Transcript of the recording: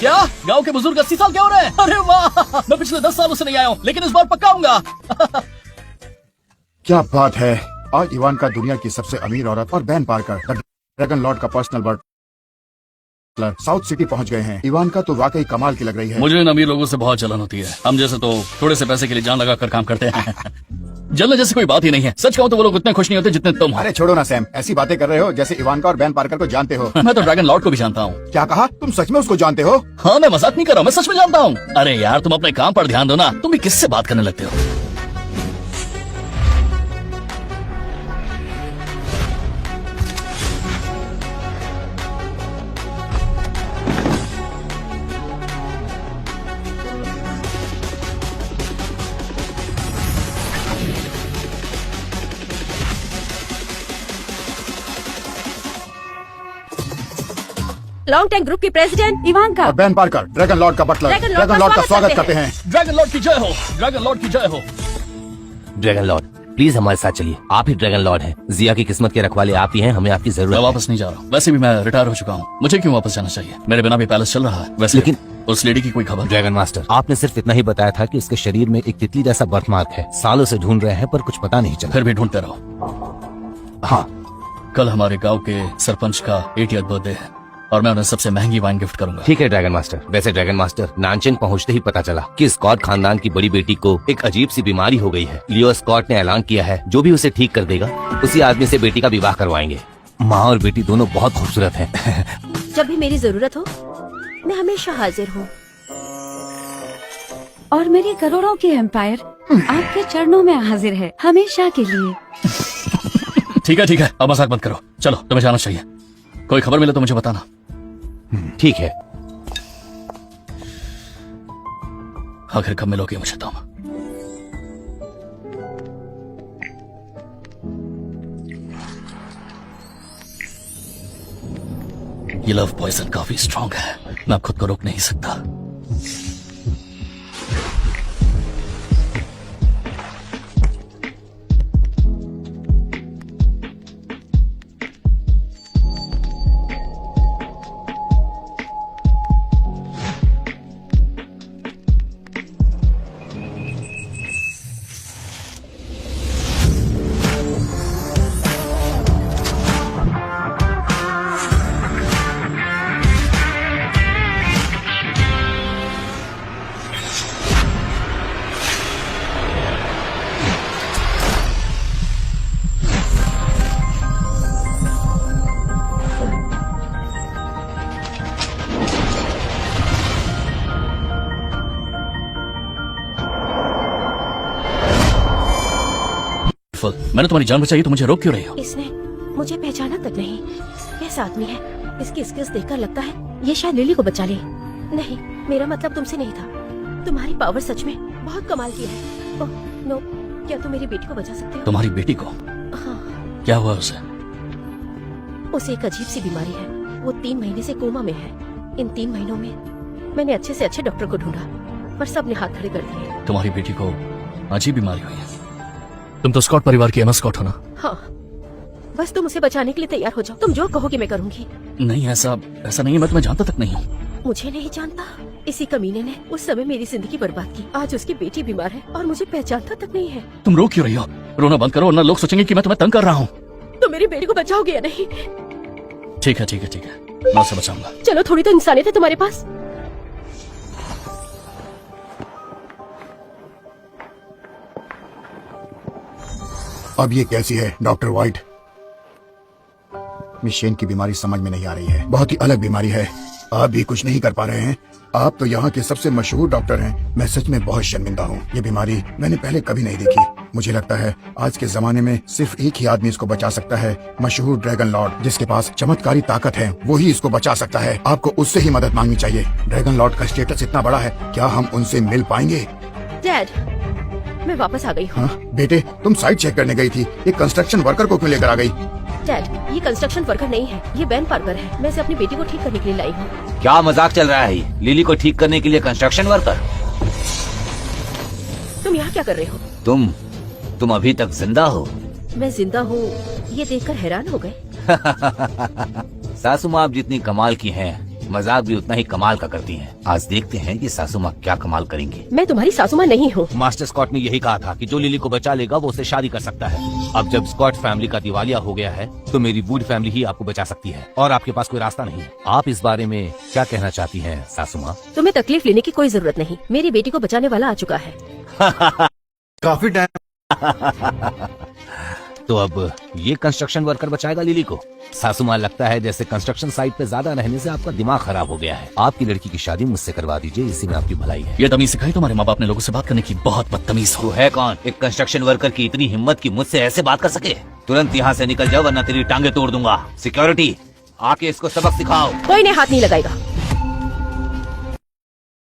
क्या गांव के बुजुर्ग 80 साल के हो रहे हैं? अरे वाह, मैं पिछले 10 सालों से नहीं आया हूँ, लेकिन इस बार पक्का आऊंगा। क्या बात है, आज इवानका दुनिया की सबसे अमीर औरत और बैन पार्कर ड्रैगन लॉर्ड का पर्सनल बटलर साउथ सिटी पहुंच गए हैं। इवानका तो वाकई कमाल की लग रही है। मुझे इन अमीर लोगों से बहुत जलन होती है। हम जैसे तो थोड़े से पैसे के लिए जान लगाकर काम करते हैं। जलने जैसी कोई बात ही नहीं है। सच कहूँ तो वो लोग उतने खुश नहीं होते जितने तुम हो। अरे छोड़ो ना सैम, ऐसी बातें कर रहे हो जैसे इवानका और बैन पार्कर को जानते हो। मैं तो ड्रैगन लॉर्ड को भी जानता हूँ। क्या कहा? तुम सच में उसको जानते हो? हाँ, मैं मजाक नहीं कर रहा हूँ, मैं सच में जानता हूँ। अरे यार, तुम अपने काम पर ध्यान दो ना। तुम भी किससे बात करने लगते हो? लॉन्ग टैंक ग्रुप की प्रेसिडेंट इवानका और बैन पार्कर ड्रैगन लॉर्ड का बटलर ड्रैगन लॉर्ड का स्वागत करते हैं। ड्रैगन लॉर्ड की जय हो, ड्रैगन लॉर्ड की जय हो। ड्रैगन लॉर्ड, प्लीज हमारे साथ चलिए। आप ही ड्रैगन लॉर्ड हैं। जिया की किस्मत के रखवाले आप ही हैं। हमें आपकी जरूरत मैं है। वापस नहीं जा रहा हूँ। वैसे भी मैं रिटायर हो चुका हूँ। मुझे क्यों वापस जाना चाहिए? मेरे बिना भी पैलेस चल रहा है। वैसे लेकिन उस लेडी की कोई खबर? ड्रैगन मास्टर, आपने सिर्फ इतना ही बताया था कि उसके शरीर में एक तितली जैसा बर्थ मार्क है। सालों से ढूंढ रहे हैं पर कुछ पता नहीं चला। फिर भी ढूंढते रहो। हाँ, कल हमारे गांव के सरपंच का 80th बर्थडे है और मैं उन्हें सबसे महंगी वाइन गिफ्ट करूंगा। ठीक है ड्रैगन मास्टर। वैसे ड्रैगन मास्टर, नानचेन पहुंचते ही पता चला कि स्कॉट खानदान की बड़ी बेटी को एक अजीब सी बीमारी हो गई है। लियो स्कॉट ने ऐलान किया है जो भी उसे ठीक कर देगा उसी आदमी से बेटी का विवाह करवाएंगे। माँ और बेटी दोनों बहुत खूबसूरत हैं। जब भी मेरी जरूरत हो मैं हमेशा हाजिर हूँ। और मेरी करोड़ों की एम्पायर आपके चरणों में हाजिर है हमेशा के लिए। ठीक है, अब मजाक मत करो। चलो, तुम्हें जाना चाहिए। कोई खबर मिले तो मुझे बताना। ठीक है। आखिर कब मिलोगे मुझे तुम? ये लव पॉइजन काफी स्ट्रांग है। मैं अब खुद को रोक नहीं सकता। मैंने तुम्हारी जान बचाई तो मुझे रोक क्यों रही हो? इसने मुझे पहचाना तक नहीं। कैसा आदमी है? इसकी स्किल्स देखकर लगता है ये शायद लिली को बचा ले। नहीं, मेरा मतलब तुमसे नहीं था। तुम्हारी पावर सच में बहुत कमाल की है। ओह नो, क्या तुम मेरी बेटी को बचा सकते हो? तुम्हारी बेटी को? हाँ। क्या हुआ उसे? उसे एक अजीब सी बीमारी है। वो 3 महीने से कोमा में है। इन 3 महीनों में मैंने अच्छे से अच्छे डॉक्टर को ढूंढा पर सब ने हाथ खड़े कर दिए। तुम्हारी बेटी को अजीब बीमारी हुई है? तुम तो स्कॉट परिवार की एमा स्कॉट हो ना? हाँ, बस तुम उसे बचाने के लिए तैयार हो जाओ। तुम जो कहोगे मैं करूंगी। नहीं, ऐसा नहीं है। मैं तुम्हें जानता तक नहीं हूँ। मुझे नहीं जानता। इसी कमीने ने उस समय मेरी जिंदगी बर्बाद की। आज उसकी बेटी बीमार है और मुझे पहचानता तक नहीं है। तुम रो क्यों रही हो? रोना बंद करो वरना लोग सोचेंगे कि मैं तुम्हें तंग कर रहा हूँ। तुम मेरी बेटी को बचाओगे या नहीं? ठीक है, मैं उसे बचाऊंगा। चलो, थोड़ी तो इंसानियत है तुम्हारे पास। अब ये कैसी है डॉक्टर व्हाइट? मिशेन की बीमारी समझ में नहीं आ रही है। बहुत ही अलग बीमारी है। आप भी कुछ नहीं कर पा रहे हैं। आप तो यहाँ के सबसे मशहूर डॉक्टर हैं। मैं सच में बहुत शर्मिंदा हूँ। ये बीमारी मैंने पहले कभी नहीं देखी। मुझे लगता है आज के जमाने में सिर्फ एक ही आदमी इसको बचा सकता है, मशहूर ड्रैगन लॉर्ड, जिसके पास चमत्कारी ताकत है। वो ही इसको बचा सकता है। आपको उससे ही मदद मांगनी चाहिए। ड्रैगन लॉर्ड का स्टेटस इतना बड़ा है, क्या हम उनसे मिल पाएंगे? डैड, मैं वापस आ गई हूँ। हाँ बेटे, तुम साइट चेक करने गई थी। एक कंस्ट्रक्शन वर्कर को क्यों लेकर आ गई? डैड, ये कंस्ट्रक्शन वर्कर नहीं है, ये बैन पार्कर है। मैं इसे अपनी बेटी को ठीक करने के लिए लाई हूँ। क्या मजाक चल रहा है? लिली को ठीक करने के लिए कंस्ट्रक्शन वर्कर? तुम यहाँ क्या कर रहे हो? तुम अभी तक जिंदा हो? मैं जिंदा हूँ ये देखकर हैरान हो गए। सासू माँ आप जितनी कमाल की हैं मजाक भी उतना ही कमाल का करती हैं। आज देखते हैं ये सासू माँ क्या कमाल करेंगी। मैं तुम्हारी सासू माँ नहीं हूँ। मास्टर स्कॉट ने यही कहा था कि जो लिली को बचा लेगा वो उससे शादी कर सकता है। अब जब स्कॉट फैमिली का दिवालिया हो गया है तो मेरी वुड फैमिली ही आपको बचा सकती है और आपके पास कोई रास्ता नहीं है। आप इस बारे में क्या कहना चाहती हैं सासू माँ? तुम्हें तकलीफ लेने की कोई जरूरत नहीं। मेरी बेटी को बचाने वाला आ चुका है। काफी टाइम तो अब ये कंस्ट्रक्शन वर्कर बचाएगा लिली को? सासू माँ, लगता है जैसे कंस्ट्रक्शन साइट पे ज्यादा रहने से आपका दिमाग खराब हो गया है। आपकी लड़की की शादी मुझसे करवा दीजिए, इसी में आपकी भलाई है। ये तमीज सिखाई तुम्हारे माँ बाप ने लोगों से बात करने की? बहुत बदतमीज तू हो। है कौन एक कंस्ट्रक्शन वर्कर की इतनी हिम्मत की मुझसे ऐसे बात कर सके? तुरंत यहाँ से निकल जाओ वरना तेरी टांगे तोड़ दूंगा। सिक्योरिटी, आके इसको सबक सिखाओ। कोई ने हाथ नहीं लगाएगा।